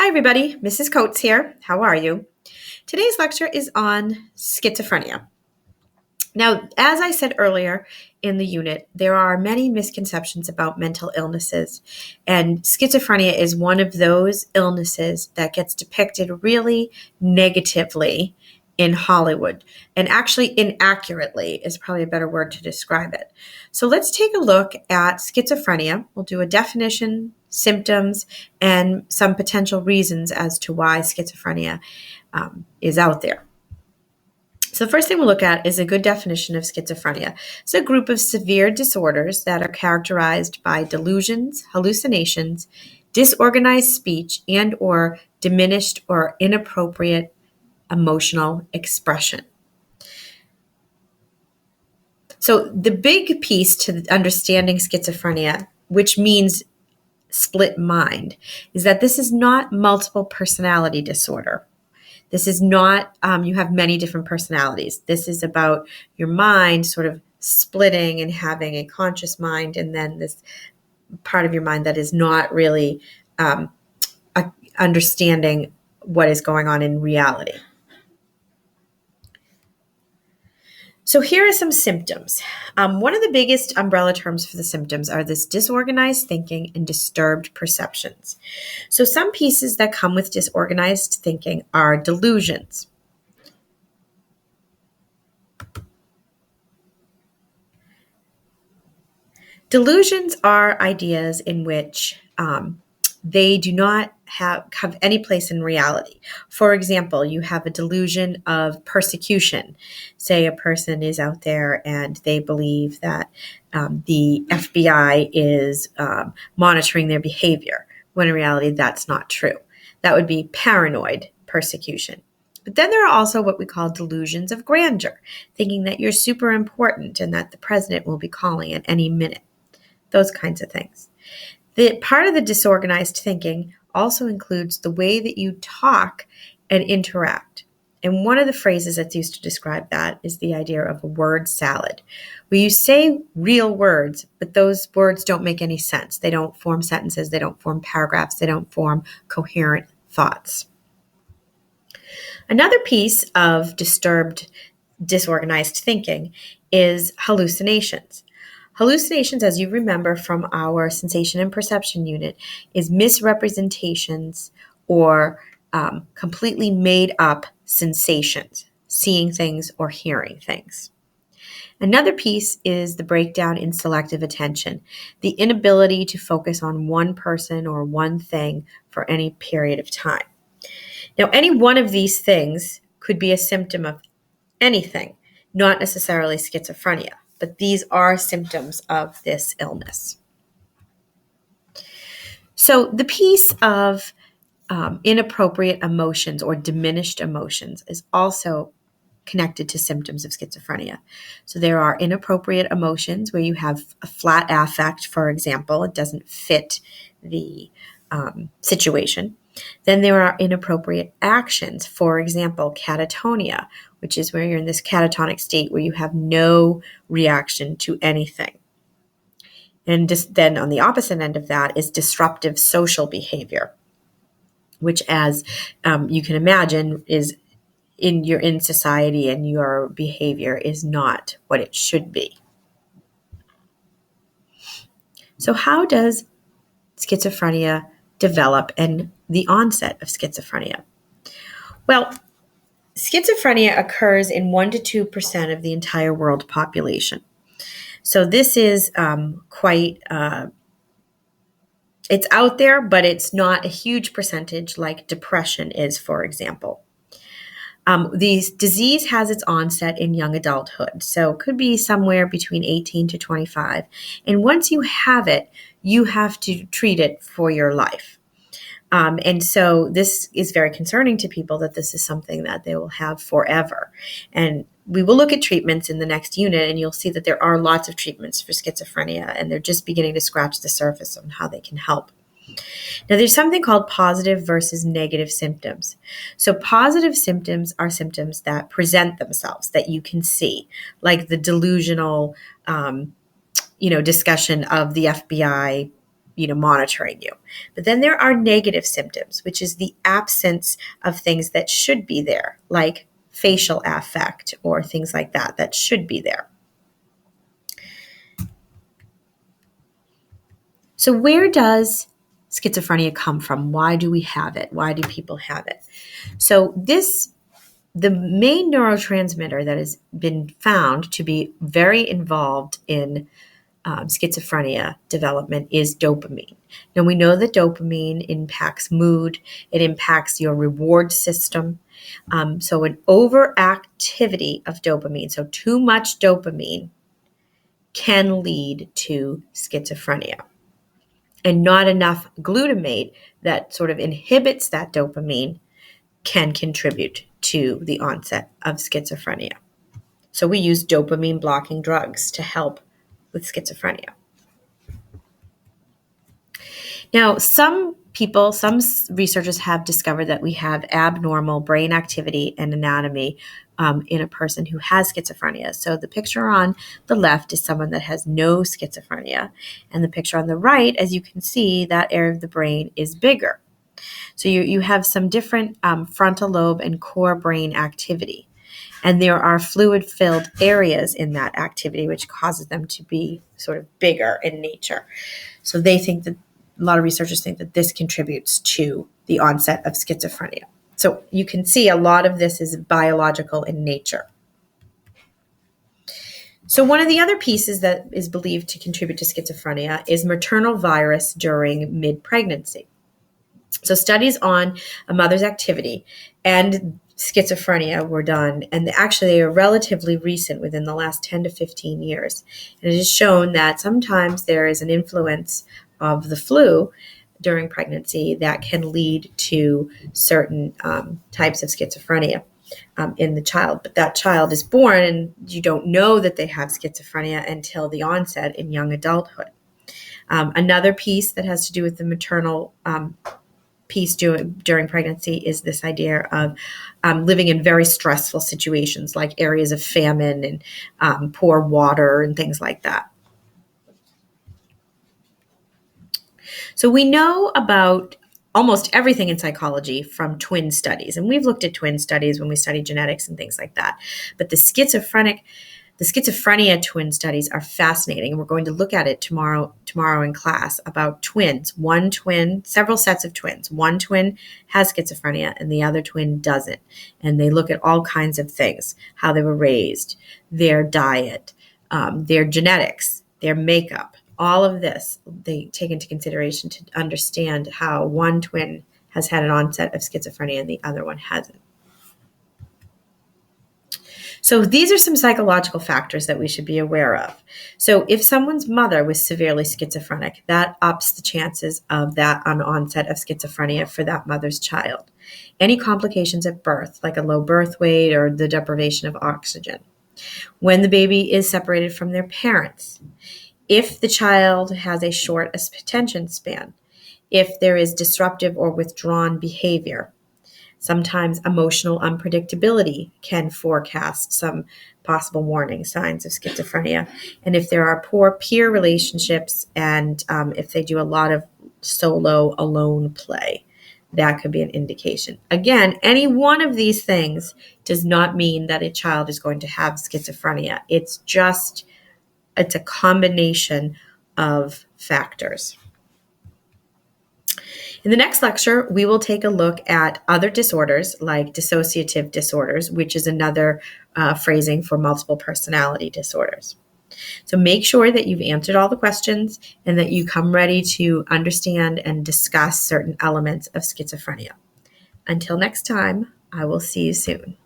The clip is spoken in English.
Hi, everybody. Mrs. Coates here. How are you? Today's lecture is on schizophrenia. Now, as I said earlier in the unit, there are many misconceptions about mental illnesses, and schizophrenia is one of those illnesses that gets depicted really negatively in Hollywood, and actually inaccurately is probably a better word to describe it. So let's take a look at schizophrenia. We'll do a definition, symptoms, and some potential reasons as to why schizophrenia is out there. So the first thing we'll look at is a good definition of schizophrenia. It's a group of severe disorders that are characterized by delusions, hallucinations, disorganized speech, and or diminished or inappropriate emotional expression. So the big piece to understanding schizophrenia, which means split mind, is that this is not multiple personality disorder. This is not, you have many different personalities. This is about your mind sort of splitting and having a conscious mind, and then this part of your mind that is not really understanding what is going on in reality. So here are some symptoms. One of the biggest umbrella terms for the symptoms are this disorganized thinking and disturbed perceptions. So some pieces that come with disorganized thinking are delusions. Delusions are ideas in which they do not have any place in reality. For example, you have a delusion of persecution. Say a person is out there and they believe that the FBI is monitoring their behavior, when in reality that's not true. That would be paranoid persecution. But then there are also what we call delusions of grandeur, thinking that you're super important and that the president will be calling at any minute. Those kinds of things. The part of the disorganized thinking also includes the way that you talk and interact. And one of the phrases that's used to describe that is the idea of a word salad, where you say real words, but those words don't make any sense. They don't form sentences. They don't form paragraphs. They don't form coherent thoughts. Another piece of disorganized thinking is hallucinations. Hallucinations, as you remember from our sensation and perception unit, is misrepresentations or completely made up sensations, seeing things or hearing things. Another piece is the breakdown in selective attention, the inability to focus on one person or one thing for any period of time. Now, any one of these things could be a symptom of anything, not necessarily schizophrenia, but these are symptoms of this illness. So the piece of inappropriate emotions or diminished emotions is also connected to symptoms of schizophrenia. So there are inappropriate emotions where you have a flat affect, for example. It doesn't fit the situation. Then there are inappropriate actions, for example, catatonia, which is where you're in this catatonic state where you have no reaction to anything. And then on the opposite end of that is disruptive social behavior, which, as you can imagine, is in society and your behavior is not what it should be. So how does schizophrenia develop and the onset of schizophrenia? Well, schizophrenia occurs in 1% to 2% of the entire world population. So this is it's out there, but it's not a huge percentage like depression is, for example. The disease has its onset in young adulthood, so it could be somewhere between 18 to 25. And once you have it, you have to treat it for your life. And so this is very concerning to people that this is something that they will have forever. And we will look at treatments in the next unit, and you'll see that there are lots of treatments for schizophrenia, and they're just beginning to scratch the surface on how they can help. Now, there's something called positive versus negative symptoms. So positive symptoms are symptoms that present themselves, that you can see, like the delusional, discussion of the FBI, monitoring you. But then there are negative symptoms, which is the absence of things that should be there, like facial affect or things like that should be there. So where does schizophrenia come from? Why do we have it? Why do people have it? So the main neurotransmitter that has been found to be very involved in schizophrenia development is dopamine. Now we know that dopamine impacts mood, it impacts your reward system. So an overactivity of dopamine, so too much dopamine, can lead to schizophrenia. And not enough glutamate that sort of inhibits that dopamine can contribute to the onset of schizophrenia. So we use dopamine blocking drugs to help with schizophrenia. Now, some researchers have discovered that we have abnormal brain activity and anatomy in a person who has schizophrenia. So the picture on the left is someone that has no schizophrenia. And the picture on the right, as you can see, that area of the brain is bigger. So you have some different frontal lobe and core brain activity. And there are fluid-filled areas in that activity, which causes them to be sort of bigger in nature. So they think that a lot of researchers think that this contributes to the onset of schizophrenia. So you can see a lot of this is biological in nature. So one of the other pieces that is believed to contribute to schizophrenia is maternal virus during mid-pregnancy. So studies on a mother's activity and schizophrenia were done, and actually they are relatively recent, within the last 10 to 15 years. And it is shown that sometimes there is an influence of the flu during pregnancy that can lead to certain types of schizophrenia in the child. But that child is born and you don't know that they have schizophrenia until the onset in young adulthood. Another piece that has to do with the maternal piece during pregnancy is this idea of living in very stressful situations, like areas of famine and poor water and things like that. So we know about almost everything in psychology from twin studies. And we've looked at twin studies when we study genetics and things like that. But the schizophrenia twin studies are fascinating. And we're going to look at it tomorrow in class about twins. One twin, several sets of twins. One twin has schizophrenia and the other twin doesn't. And they look at all kinds of things: how they were raised, their diet, their genetics, their makeup. All of this they take into consideration to understand how one twin has had an onset of schizophrenia and the other one hasn't. So these are some psychological factors that we should be aware of. So if someone's mother was severely schizophrenic, that ups the chances of that onset of schizophrenia for that mother's child. Any complications at birth, like a low birth weight or the deprivation of oxygen. When the baby is separated from their parents. If the child has a short attention span, if there is disruptive or withdrawn behavior. Sometimes emotional unpredictability can forecast some possible warning signs of schizophrenia. And if there are poor peer relationships and if they do a lot of solo alone play, that could be an indication. Again, any one of these things does not mean that a child is going to have schizophrenia. It's a combination of factors. In the next lecture, we will take a look at other disorders like dissociative disorders, which is another phrasing for multiple personality disorders. So make sure that you've answered all the questions and that you come ready to understand and discuss certain elements of schizophrenia. Until next time, I will see you soon.